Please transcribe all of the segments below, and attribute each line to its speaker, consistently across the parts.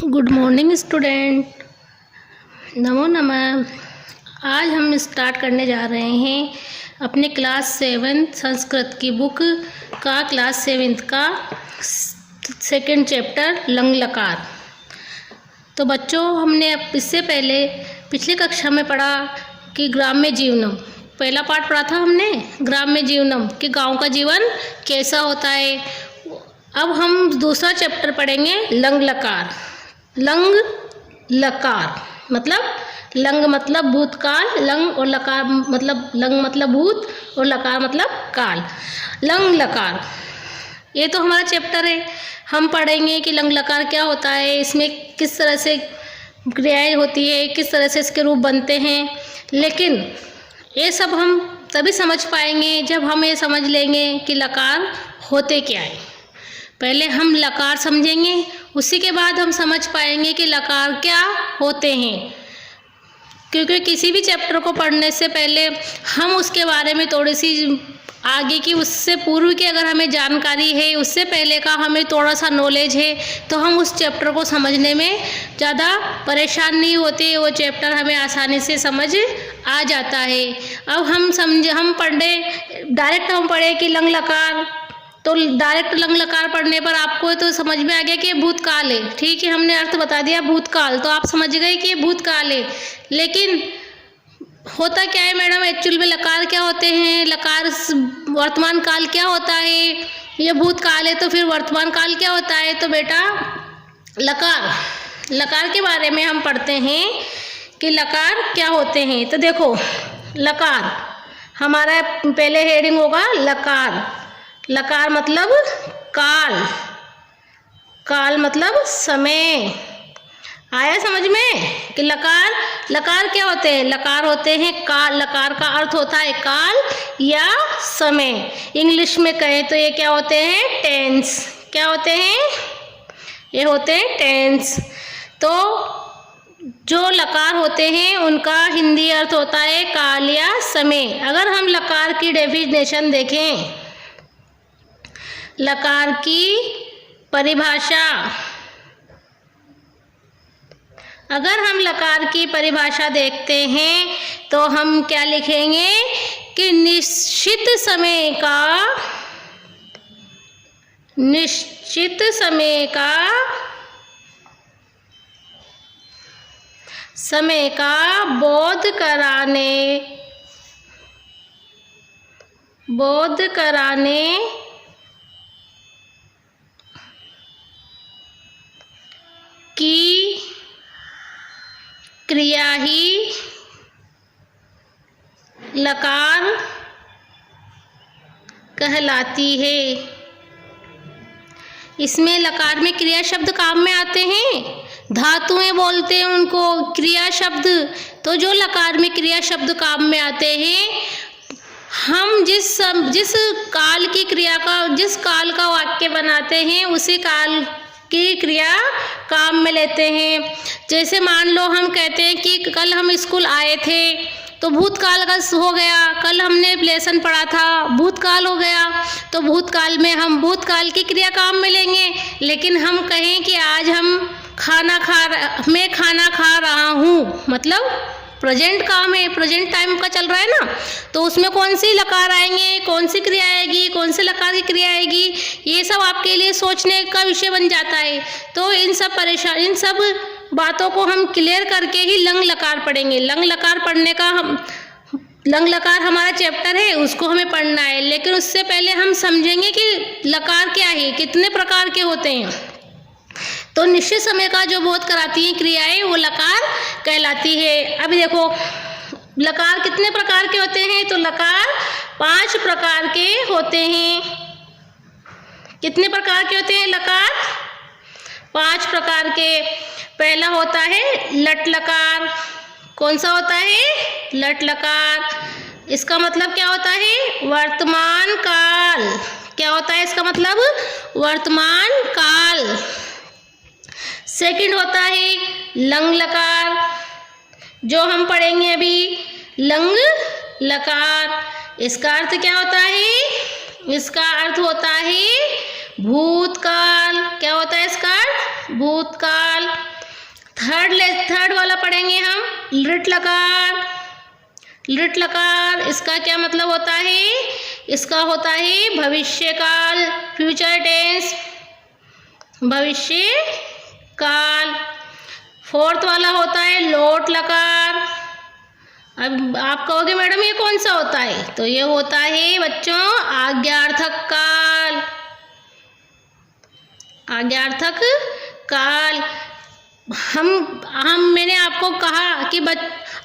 Speaker 1: Good morning student, नमो नमः। आज हम स्टार्ट करने जा रहे हैं अपने क्लास 7 संस्कृत की बुक का क्लास 7 का सेकंड चैप्टर लंग लकार। तो बच्चों, हमने इससे पहले पिछली कक्षा में पढ़ा कि ग्राम्य जीवनम, पहला पार्ट पढ़ा था हमने ग्राम्य जीवनम कि गांव का जीवन कैसा होता है। अब हम दूसरा चैप्टर पढ़ेंगे लंग लकार। लंग लकार मतलब लंग मतलब भूतकाल, लंग और लकार मतलब लंग मतलब भूत और लकार मतलब काल। लंग लकार ये तो हमारा चैप्टर है। हम पढ़ेंगे कि लंग लकार क्या होता है, इसमें किस तरह से क्रियाएं होती है, किस तरह से इसके रूप बनते हैं। लेकिन ये सब हम तभी समझ पाएंगे जब हम ये समझ लेंगे कि लकार होते क्या है। पहले हम लकार समझेंगे, उसी के बाद हम समझ पाएंगे कि लकार क्या होते हैं। क्योंकि किसी भी चैप्टर को पढ़ने से पहले हम उसके बारे में थोड़ी सी आगे की, उससे पूर्व की अगर हमें जानकारी है, उससे पहले का हमें थोड़ा सा नॉलेज है, तो हम उस चैप्टर को समझने में ज़्यादा परेशान नहीं होते। वो चैप्टर हमें आसानी से समझ आ जाता है। अब हम डायरेक्ट हम पढ़े कि लंग लकार, तो डायरेक्ट लंग लकार पढ़ने पर आपको तो समझ में आ गया कि ये भूतकाल है। ठीक है, हमने अर्थ बता दिया भूतकाल, तो आप समझ गए कि ये भूतकाल है। लेकिन होता क्या है मैडम, एक्चुअल में लकार क्या होते हैं, लकार वर्तमान काल क्या होता है, ये भूतकाल है तो फिर वर्तमान काल क्या होता है। तो बेटा लकार के बारे में हम पढ़ते हैं कि लकार क्या होते हैं। तो देखो, लकार हमारा पहले हेडिंग होगा लकार। लकार मतलब काल, काल मतलब समय। आया समझ में कि लकार क्या होते हैं। लकार होते हैं काल। लकार का अर्थ होता है काल या समय। इंग्लिश में कहें तो ये क्या होते हैं, टेंस। क्या होते हैं, ये होते हैं टेंस। तो जो लकार होते हैं उनका हिंदी अर्थ होता है काल या समय। अगर हम लकार की डेफिनेशन देखें, लकार की परिभाषा, अगर हम लकार की परिभाषा देखते हैं तो हम क्या लिखेंगे कि निश्चित समय का बोध कराने की क्रिया ही लकार कहलाती है। इसमें लकार में क्रिया शब्द काम में आते हैं, धातुएं बोलते हैं उनको क्रिया शब्द। तो जो लकार में क्रिया शब्द काम में आते हैं, हम जिस काल की क्रिया का, जिस काल का वाक्य बनाते हैं, उसी काल की क्रिया काम में लेते हैं। जैसे मान लो हम कहते हैं कि कल हम स्कूल आए थे, तो भूतकाल का हो गया। कल हमने लेसन पढ़ा था, भूतकाल हो गया। तो भूतकाल में हम भूतकाल की क्रिया काम में लेंगे। लेकिन हम कहें कि आज मैं खाना खा रहा हूँ, मतलब प्रेजेंट काम है, प्रेजेंट टाइम का चल रहा है ना, तो उसमें कौन सी लकार आएंगे, कौन सी क्रिया आएगी, कौन से लकार की क्रिया आएगी, ये सब आपके लिए सोचने का विषय बन जाता है। तो इन सब बातों को हम क्लियर करके ही लंग लकार पढ़ेंगे। लंग लकार पढ़ने का लंग लकार हमारा चैप्टर है, उसको हमें पढ़ना है। लेकिन उससे पहले हम समझेंगे कि लकार क्या है, कितने प्रकार के होते हैं। तो निश्चित समय का जो बोध कराती है क्रियाएं, वो लकार कहलाती है। अब देखो, लकार कितने प्रकार के होते हैं। तो लकार 5 प्रकार के होते हैं। कितने प्रकार के होते हैं लकार? 5 प्रकार के। पहला होता है लट लकार। कौन सा होता है? लट लकार। इसका मतलब क्या होता है? वर्तमान काल। क्या होता है इसका मतलब? वर्तमान काल। सेकंड होता है लंग लकार, जो हम पढ़ेंगे अभी, लंग लकार। इसका अर्थ क्या होता है? इसका अर्थ होता है भूतकाल। क्या होता है इसका अर्थ? भूतकाल। थर्ड वाला पढ़ेंगे हम, लिट लकार। लिट लकार इसका क्या मतलब होता है? इसका होता है भविष्य काल, फ्यूचर टेंस, भविष्य काल। फोर्थ वाला होता है लोट लकार। अब आप कहोगे मैडम ये कौन सा होता है? तो ये होता है बच्चों आज्ञार्थक काल, आज्ञार्थक काल। मैंने आपको कहा कि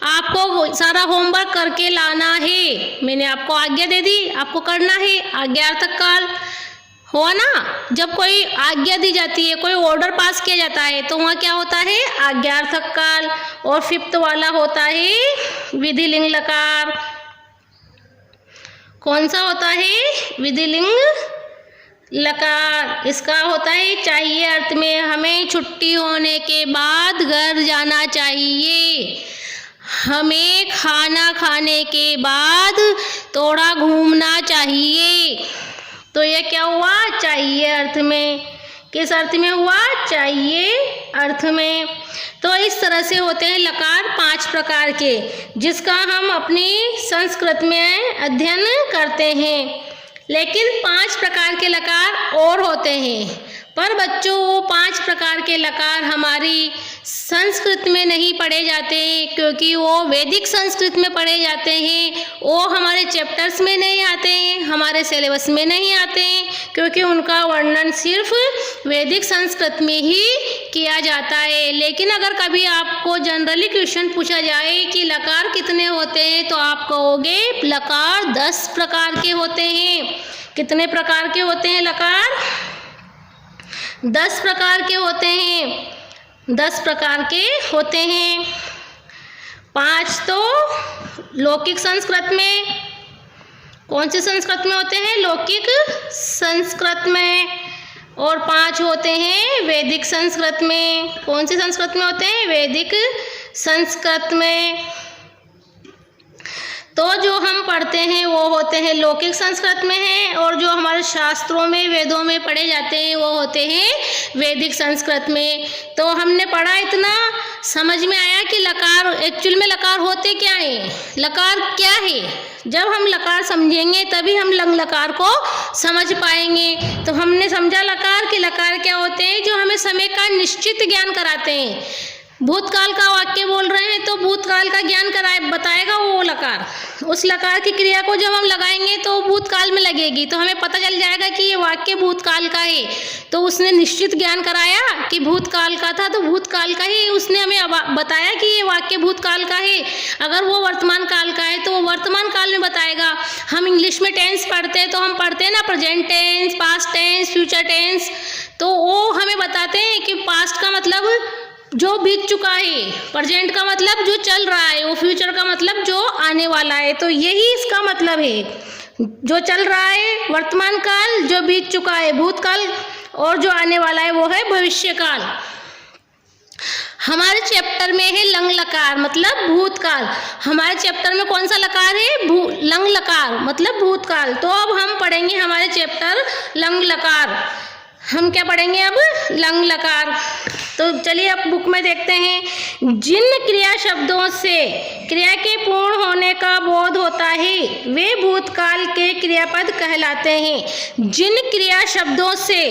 Speaker 1: आपको सारा होमवर्क करके लाना है, मैंने आपको आज्ञा दे दी, आपको करना है। आज्ञार्थक काल हुआ ना, जब कोई आज्ञा दी जाती है, कोई ऑर्डर पास किया जाता है तो वहाँ क्या होता है? आज्ञार्थक काल। और फिफ्थ वाला होता है विधिलिंग लकार। कौन सा होता है? विधिलिंग लकार। इसका होता है चाहिए अर्थ में, हमें छुट्टी होने के बाद घर जाना चाहिए, हमें खाना खाने के बाद थोड़ा घूमना चाहिए। तो ये क्या हुआ? चाहिए अर्थ में। किस अर्थ में हुआ? चाहिए अर्थ में। तो इस तरह से होते हैं लकार 5 प्रकार के, जिसका हम अपनी संस्कृत में अध्ययन करते हैं। लेकिन 5 प्रकार के लकार और होते हैं, पर बच्चों वो 5 प्रकार के लकार हमारी संस्कृत में नहीं पढ़े जाते हैं, क्योंकि वो वैदिक संस्कृत में पढ़े जाते हैं। वो हमारे चैप्टर्स में नहीं आते हैं, हमारे सिलेबस में नहीं आते हैं, क्योंकि उनका वर्णन सिर्फ वैदिक संस्कृत में ही किया जाता है। लेकिन अगर कभी आपको जनरली क्वेश्चन पूछा जाए कि लकार कितने होते हैं, तो आप कहोगे लकार 10 प्रकार के होते हैं। कितने प्रकार के होते हैं लकार? 10 प्रकार के होते हैं। 10 प्रकार के होते हैं। 5 तो लौकिक संस्कृत में, कौन सी संस्कृत में होते हैं? लौकिक संस्कृत में। और 5 होते हैं वैदिक संस्कृत में। कौन सी संस्कृत में होते हैं? वैदिक संस्कृत में। तो जो हम पढ़ते हैं वो होते हैं लौकिक संस्कृत में हैं, और जो हमारे शास्त्रों में वेदों में पढ़े जाते हैं वो होते हैं वैदिक संस्कृत में। तो हमने पढ़ा, इतना समझ में आया कि लकार एक्चुअल में लकार होते क्या हैं, लकार क्या है। जब हम लकार समझेंगे तभी हम लंग लकार को समझ पाएंगे। तो हमने समझा लकार कि लकार क्या होते हैं, जो हमें समय का निश्चित ज्ञान कराते हैं। भूतकाल का वाक्य बोल रहे हैं तो भूतकाल का ज्ञान बताएगा वो लकार। उस लकार की क्रिया को जब हम लगाएंगे तो भूतकाल में लगेगी, तो हमें पता चल जाएगा कि ये वाक्य भूतकाल का है। तो उसने निश्चित ज्ञान कराया कि भूतकाल का था, तो भूतकाल का ही उसने हमें बताया कि ये वाक्य भूतकाल का है। अगर वो वर्तमान काल का है तो वो वर्तमान काल में बताएगा। हम इंग्लिश में टेंस पढ़ते हैं तो हम पढ़ते हैं ना present tense, past tense, future tense. तो वो हमें बताते हैं कि पास्ट का मतलब जो बीत चुका है, प्रेजेंट का मतलब जो चल रहा है, वो फ्यूचर का मतलब जो आने वाला है। तो यही इसका मतलब है, जो चल रहा है वर्तमान काल, जो बीत चुका है भूतकाल, और जो आने वाला है वो है भविष्य काल। हमारे चैप्टर में है लंग लकार मतलब भूतकाल। हमारे चैप्टर में कौन सा लकार है? लंग लकार मतलब भूतकाल। तो अब हम पढ़ेंगे हमारे चैप्टर लंग लकार। हम क्या पढ़ेंगे अब? लंग लकार। तो चलिए अब बुक में देखते हैं। जिन क्रिया शब्दों से क्रिया के पूर्ण होने का बोध होता है वे भूतकाल के क्रियापद कहलाते हैं। जिन क्रिया शब्दों से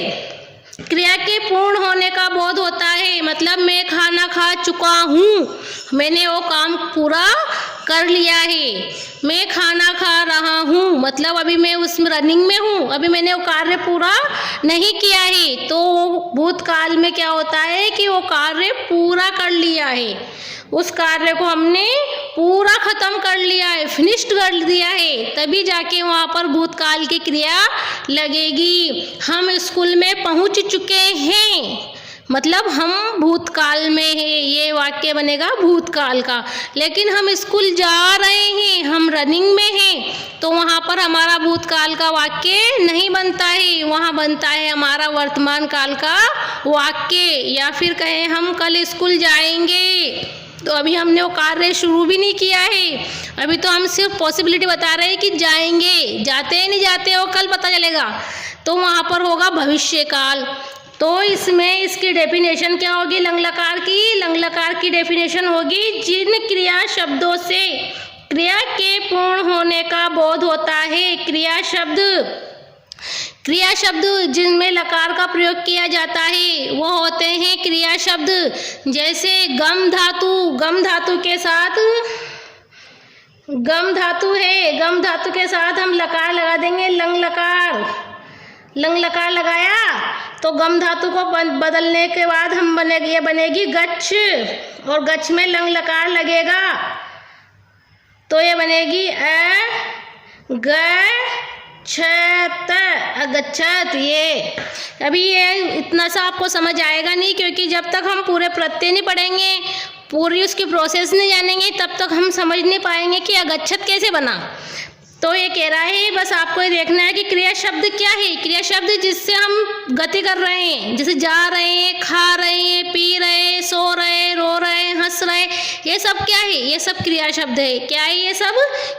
Speaker 1: क्रिया के पूर्ण होने का बोध होता है, मतलब मैं खाना खा चुका हूँ, मैंने वो काम पूरा कर लिया है। मैं खाना खा रहा हूँ मतलब अभी मैं उसमें रनिंग में हूँ, अभी मैंने वो कार्य पूरा नहीं किया है। तो भूतकाल में क्या होता है कि वो कार्य पूरा कर लिया है, उस कार्य को हमने पूरा खत्म कर लिया है, फिनिश्ड कर दिया है, तभी जाके वहाँ पर भूतकाल की क्रिया लगेगी। हम स्कूल में पहुँच चुके हैं मतलब हम भूतकाल में हैं, ये वाक्य बनेगा भूतकाल का। लेकिन हम स्कूल जा रहे हैं, हम रनिंग में हैं, तो वहाँ पर हमारा भूतकाल का वाक्य नहीं बनता है, वहाँ बनता है हमारा वर्तमान काल का वाक्य। या फिर कहें हम कल स्कूल जाएंगे, तो अभी हमने वो कार्य शुरू भी नहीं किया है, अभी तो हम सिर्फ पॉसिबिलिटी बता रहे हैं कि जाएंगे, जाते हैं नहीं जाते वो कल पता चलेगा। तो वहाँ पर होगा भविष्य काल। तो इसमें इसकी डेफिनेशन क्या होगी लंग लकार की? लंग लकार की डेफिनेशन होगी जिन क्रिया शब्दों से क्रिया के पूर्ण होने का बोध होता है। क्रिया शब्द जिनमें लकार का प्रयोग किया जाता है वो होते हैं क्रिया शब्द। जैसे गम धातु के साथ गम धातु है, गम धातु के साथ हम लकार लगा देंगे लंग लकार लगाया तो गम धातु को बदलने के बाद हम बनेगी गच्छ, और गच्छ में लंग लकार लगेगा तो ये बनेगी अगच्छत। ये अभी ये इतना सा आपको समझ आएगा नहीं, क्योंकि जब तक हम पूरे प्रत्यय नहीं पढ़ेंगे, पूरी उसकी प्रोसेस नहीं जानेंगे, तब तक हम समझ नहीं पाएंगे कि अगच्छत कैसे बना। तो ये कह रहा है बस आपको ये देखना है कि क्रिया शब्द क्या है। क्रिया शब्द जिससे हम गति कर रहे हैं, जैसे जा रहे हैं, खा रहे हैं, पी रहे हैं, सो रहे हैं, रो रहे हैं, हंस रहे हैं, ये सब क्या है? ये सब क्रिया शब्द है। क्या है ये सब?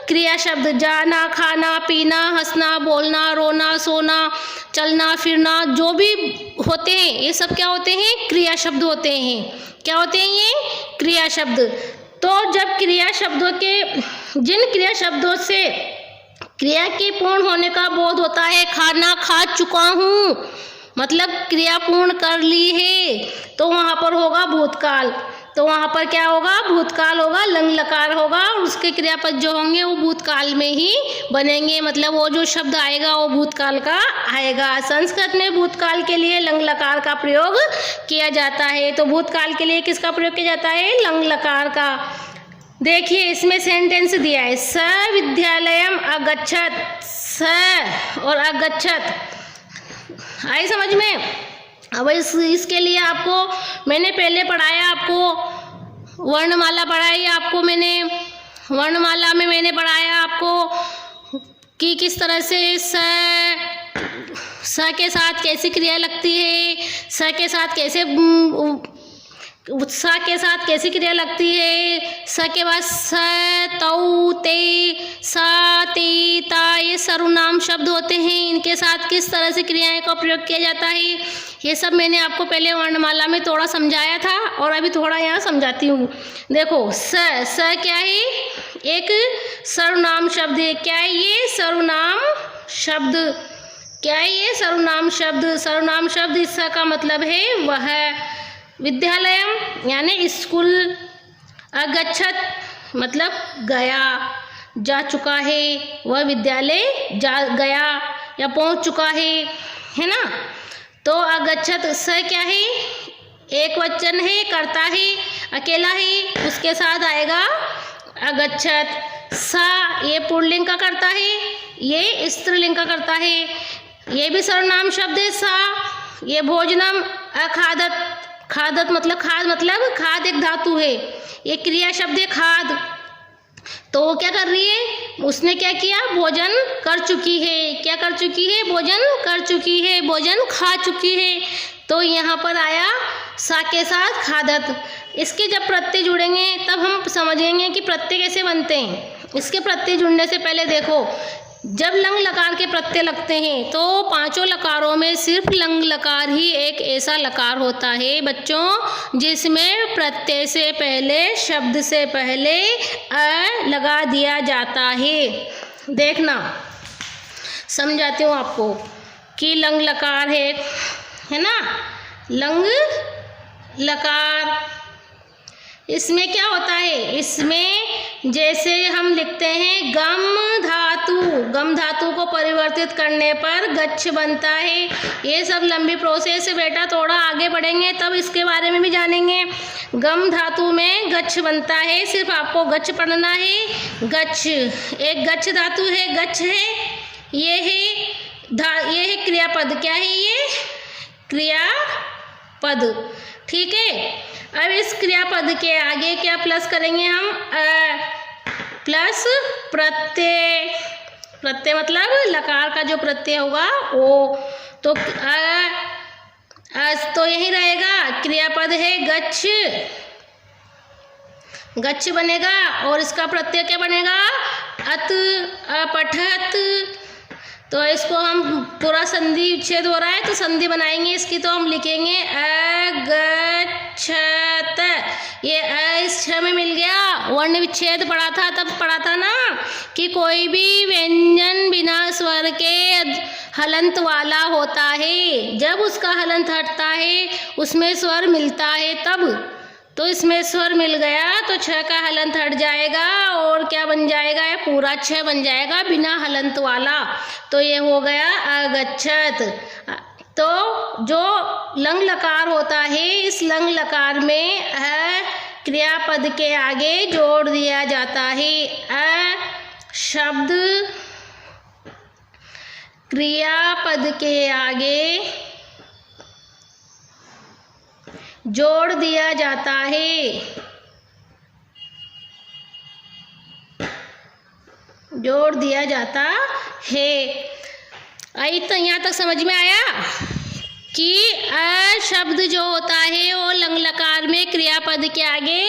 Speaker 1: क्रिया शब्द। जाना, खाना, पीना, हंसना, बोलना, रोना, सोना, चलना फिरना, जो भी होते हैं ये सब क्या होते हैं? क्रिया शब्द होते हैं। क्या होते हैं ये? क्रिया शब्द। तो जब क्रिया शब्दों के जिन क्रिया शब्दों से क्रिया के पूर्ण होने का बोध होता है, खाना खा चुका हूँ मतलब क्रिया पूर्ण कर ली है, तो वहाँ पर होगा भूतकाल। तो वहाँ पर क्या होगा? भूतकाल होगा, लंग लकार होगा, और उसके क्रियापद जो होंगे वो भूतकाल में ही बनेंगे। मतलब वो जो शब्द आएगा वो भूतकाल का आएगा। संस्कृत में भूतकाल के लिए लंग लकार का प्रयोग किया जाता है। तो भूतकाल के लिए किसका प्रयोग किया जाता है? लंग लकार का। देखिए इसमें सेंटेंस दिया है, स विद्यालयम अगच्छत। स और अगच्छत आई समझ में? अब इसके लिए आपको मैंने पहले पढ़ाया, आपको वर्णमाला पढ़ाई आपको मैंने, वर्णमाला में मैंने पढ़ाया आपको कि किस तरह से स के साथ कैसी क्रिया लगती है, स के साथ कैसे सा के साथ कैसी क्रिया लगती है, स के बाद स, तौ, ते, सा, ते, ता, ये सर्वनाम शब्द होते हैं। इनके साथ किस तरह से क्रियाएं का प्रयोग किया जाता है, ये सब मैंने आपको पहले वर्णमाला में थोड़ा समझाया था और अभी थोड़ा यहाँ समझाती हूँ। देखो स क्या है? एक सर्वनाम शब्द है। क्या है ये? सर्वनाम शब्द। क्या है ये? सर्वनाम शब्द। सर्वनाम शब्द इसका का मतलब है वह। विद्यालयम यानी स्कूल, अगच्छत मतलब गया, जा चुका है, वह विद्यालय जा गया या पहुंच चुका है ना। तो अगच्छत स क्या है? एक वचन है, करता है, अकेला है, उसके साथ आएगा अगच्छत। सा ये पुल्लिंग का करता है, ये स्त्रीलिंग का करता है, ये भी सर्वनाम शब्द है। सा ये भोजनम, अखादत, खादत मतलब खाद एक धातु है, ये क्रिया शब्द है खाद। तो वो क्या कर रही है? उसने क्या किया? भोजन कर चुकी है। क्या कर चुकी है? भोजन कर चुकी है, भोजन खा चुकी है। तो यहाँ पर आया सा के साथ खादत। इसके जब प्रत्यय जुड़ेंगे तब हम समझेंगे कि प्रत्यय कैसे बनते हैं। इसके प्रत्यय जुड़ने से पहले देखो, जब लंग लकार के प्रत्यय लगते हैं तो पांचों लकारों में सिर्फ लंग लकार ही एक ऐसा लकार होता है बच्चों जिसमें प्रत्यय से पहले, शब्द से पहले अ लगा दिया जाता है। देखना समझाती हूँ आपको कि लंग लकार है ना, लंग लकार। इसमें क्या होता है? इसमें जैसे हम लिखते हैं गम धातु को परिवर्तित करने पर गच्छ बनता है। ये सब लंबी प्रोसेस है बेटा, थोड़ा आगे बढ़ेंगे तब इसके बारे में भी जानेंगे। गम धातु में गच्छ बनता है, सिर्फ आपको गच्छ पढ़ना है। गच्छ एक गच्छ धातु है, गच्छ है, ये है क्रियापद। क्या है ये? क्रियापद। ठीक है, अब इस क्रियापद के आगे क्या प्लस करेंगे हम? प्लस प्रत्यय। प्रत्यय मतलब लकार का जो प्रत्यय होगा वो। तो तो यही रहेगा, क्रियापद है गच्छ, गच्छ बनेगा और इसका प्रत्यय क्या बनेगा? अत, अपठत, तो इसको हम पूरा संधि विच्छेद हो रहा है तो संधि बनाएंगे इसकी। तो हम लिखेंगे अगच्छत। ये इस छ में मिल गया। वर्ण विच्छेद पढ़ा था, तब पढ़ा था ना कि कोई भी व्यंजन बिना स्वर के हलंत वाला होता है। जब उसका हलंत हटता है उसमें स्वर मिलता है तब। तो इसमें स्वर मिल गया तो छ का हलंत हट जाएगा और क्या बन जाएगा, ये पूरा छ बन जाएगा बिना हलंत वाला। तो ये हो गया अगच्छत। तो जो लंग लकार होता है, इस लंग लकार में क्रियापद के आगे जोड़ दिया जाता है। शब्द क्रियापद के आगे जोड़ दिया जाता है। जोड़ दिया जाता है। आई तो यहाँ तक समझ में आया कि अ शब्द जो होता है वो लंग लकार में क्रियापद के आगे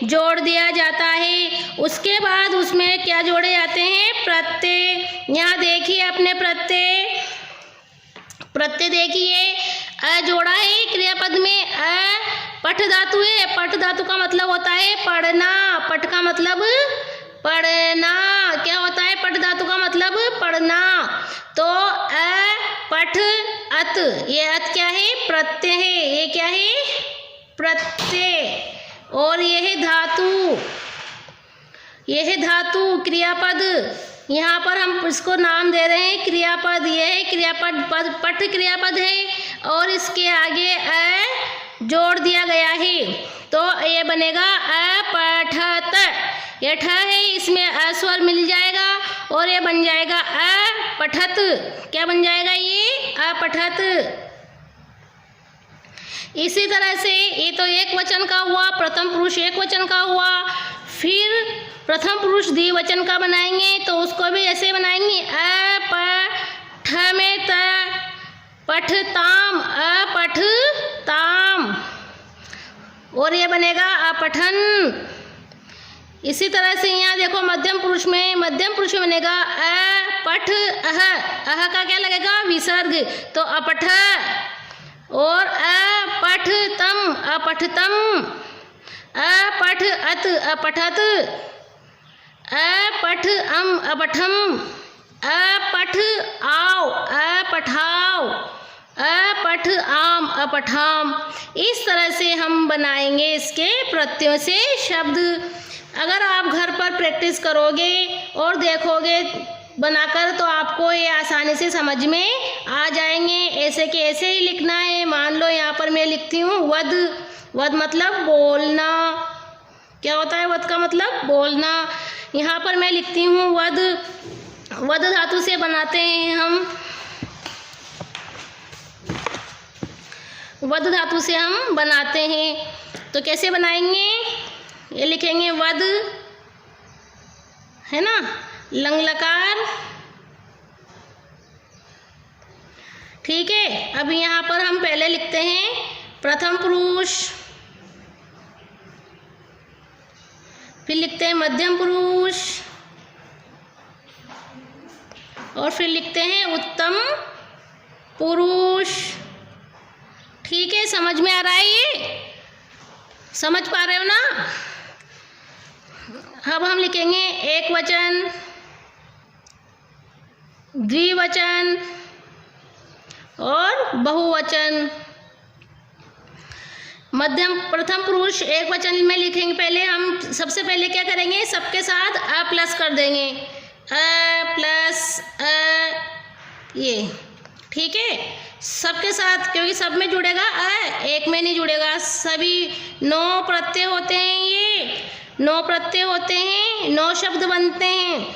Speaker 1: जोड़ दिया जाता है। उसके बाद उसमें क्या जोड़े जाते हैं, प्रत्यय। यहाँ देखिए अपने प्रत्यय देखिए, अ जोड़ा है क्रियापद में। पठ धातु है। पठ धातु का मतलब होता है पढ़ना। पठ का मतलब पढ़ना। क्या होता है पठ धातु का मतलब पढ़ना। तो पठ अत, ये अत क्या है, प्रत्यय है। ये क्या है, प्रत्यय। और ये है धातु, ये है धातु क्रियापद। यहाँ पर हम इसको नाम दे रहे हैं क्रियापद। ये है क्रियापद, पठ क्रियापद है और इसके आगे जोड़ दिया गया है। तो ये बनेगा अपठत। ये ठ है, इसमें अस्वर मिल जाएगा और ये बन जाएगा अपठत। क्या बन जाएगा, ये अपठत। इसी तरह से ये तो एक वचन का हुआ, प्रथम पुरुष एक वचन का हुआ। फिर प्रथम पुरुष द्विवचन का बनाएंगे तो उसको भी ऐसे बनाएंगे अपठ में त, पठताम, अपठताम। और ये बनेगा अपठन। इसी तरह से यहाँ देखो मध्यम पुरुष में बनेगा अपठ अह का क्या लगेगा, विसर्ग। तो अपठ। और अपठतम, अपठतम। अपठ अत, अपठत। अपठ अम, अपठम। अपठ आओ, अपठाओ। अपठ आम, अपठाम। इस तरह से हम बनाएंगे इसके प्रत्ययों से शब्द। अगर आप घर पर प्रैक्टिस करोगे और देखोगे बनाकर तो आपको ये आसानी से समझ में आ जाएंगे। ऐसे के ऐसे ही लिखना है। मान लो यहाँ पर मैं लिखती हूँ वद। वद मतलब बोलना। क्या होता है वद का मतलब, बोलना। यहाँ पर मैं लिखती हूँ वद। वद धातु से बनाते हैं हम, वद धातु से हम बनाते हैं। तो कैसे बनाएंगे, ये लिखेंगे वद, है ना, लंग लकार। ठीक है। अब यहाँ पर हम पहले लिखते हैं प्रथम पुरुष, फिर लिखते हैं मध्यम पुरुष और फिर लिखते हैं उत्तम पुरुष। ठीक है, समझ में आ रहा है, ये समझ पा रहे हो ना। अब हम लिखेंगे एक वचन, द्विवचन और बहुवचन। मध्यम प्रथम पुरुष एक वचन में लिखेंगे। पहले हम सबसे पहले क्या करेंगे, सबके साथ अ प्लस कर देंगे। अ प्लस अ, ये ठीक है, सबके साथ, क्योंकि सब में जुड़ेगा अ, एक में नहीं जुड़ेगा। सभी 9 प्रत्यय होते हैं, ये 9 प्रत्यय होते हैं, 9 शब्द बनते हैं।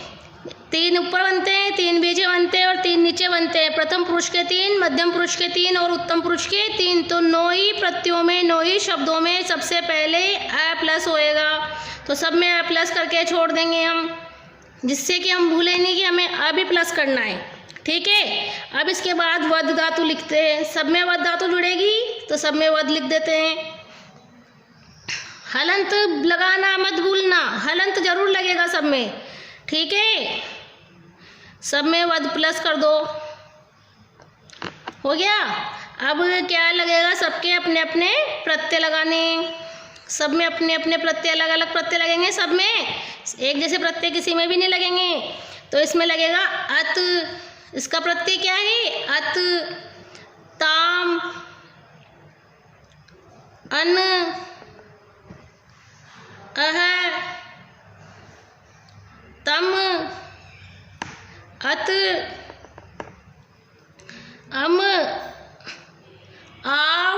Speaker 1: 3 ऊपर बनते हैं, 3 बीच बनते हैं और 3 नीचे बनते हैं। प्रथम पुरुष के 3, मध्यम पुरुष के 3 और उत्तम पुरुष के 3। तो 9 ही प्रत्ययों में, 9 ही शब्दों में सबसे पहले अ प्लस होएगा। तो सब में अ प्लस करके छोड़ देंगे हम, जिससे कि हम भूलें नहीं कि हमें अ भी प्लस करना है। ठीक है। अब इसके बाद वद धातु लिखते हैं। सब में वद धातु जुड़ेगी तो सब में वद लिख देते हैं। हलंत लगाना मत भूलना, हलंत जरूर लगेगा सब में। ठीक है, सब में वद प्लस कर दो। हो गया। अब क्या लगेगा, सबके अपने अपने प्रत्यय लगाने। सब में अपने अपने प्रत्यय, अलग अलग प्रत्यय लगेंगे। सब में एक जैसे प्रत्यय किसी में भी नहीं लगेंगे। तो इसमें लगेगा अत। इसका प्रत्यय क्या है, अत। ताम, अन, अह, तम, अत, अम, आव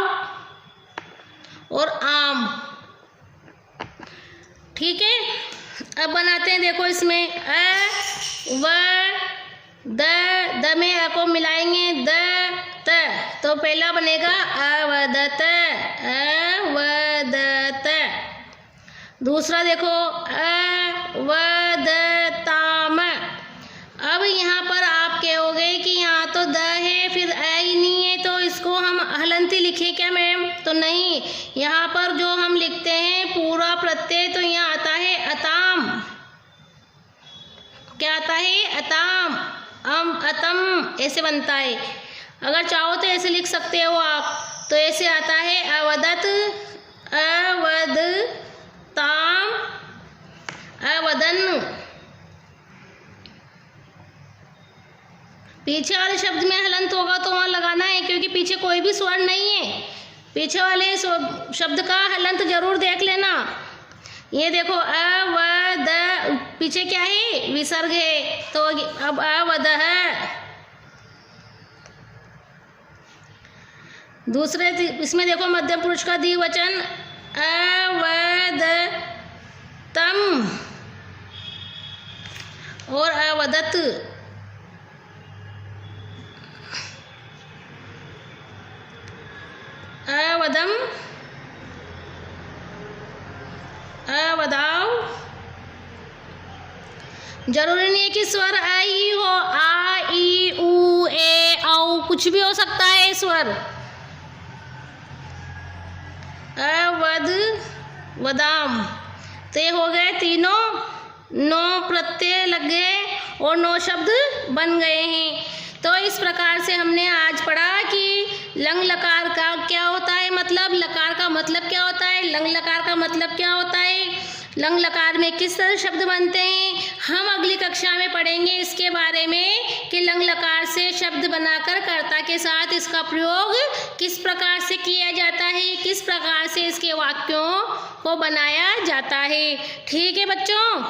Speaker 1: और आम। ठीक है। अब बनाते हैं, देखो इसमें अ, व, द में अ को मिलाएंगे, द, त। तो पहला बनेगा अवदत, अवदत। दूसरा देखो अवदताम। अब यहाँ पर आप कहोगे कि यहाँ तो द है, फिर अ ही नहीं है, तो इसको हम हलंती लिखें क्या मैम? तो नहीं, यहाँ पर जो हम लिखते हैं पूरा प्रत्यय, तो यहाँ आता है अताम। क्या आता है, अताम, अतम ऐसे बनता है। अगर चाहो तो ऐसे लिख सकते हो आप। तो ऐसे आता है अवदत, अवद, ताम, अवदन। पीछे वाले शब्द में हलंत होगा तो वहाँ लगाना है, क्योंकि पीछे कोई भी स्वर नहीं है। पीछे वाले शब्द का हलंत जरूर देख लेना। ये देखो अवद, पीछे क्या है, विसर्ग है, तो अब अवद है। दूसरे इसमें देखो मध्यम पुरुष का द्विवचन अवदतम और अवदत। अवदम, अवदाव। जरूरी नहीं है कि स्वर आ ही हो, आ, ई, उ, ए, औ, कुछ भी हो सकता है स्वर। अवद, वदाम। तो ये हो गए तीनों, 9 प्रत्यय लग गए और 9 शब्द बन गए हैं। तो इस प्रकार से हमने आज पढ़ा कि लंग लकार का क्या होता है मतलब, लकार का मतलब क्या होता है, लंग लकार का मतलब क्या होता है, लंग लकार में किस तरह शब्द बनते हैं। हम अगली कक्षा में पढ़ेंगे इसके बारे में कि लंग लकार से शब्द बनाकर कर्ता के साथ इसका प्रयोग किस प्रकार से किया जाता है, किस प्रकार से इसके वाक्यों को बनाया जाता है। ठीक है बच्चों।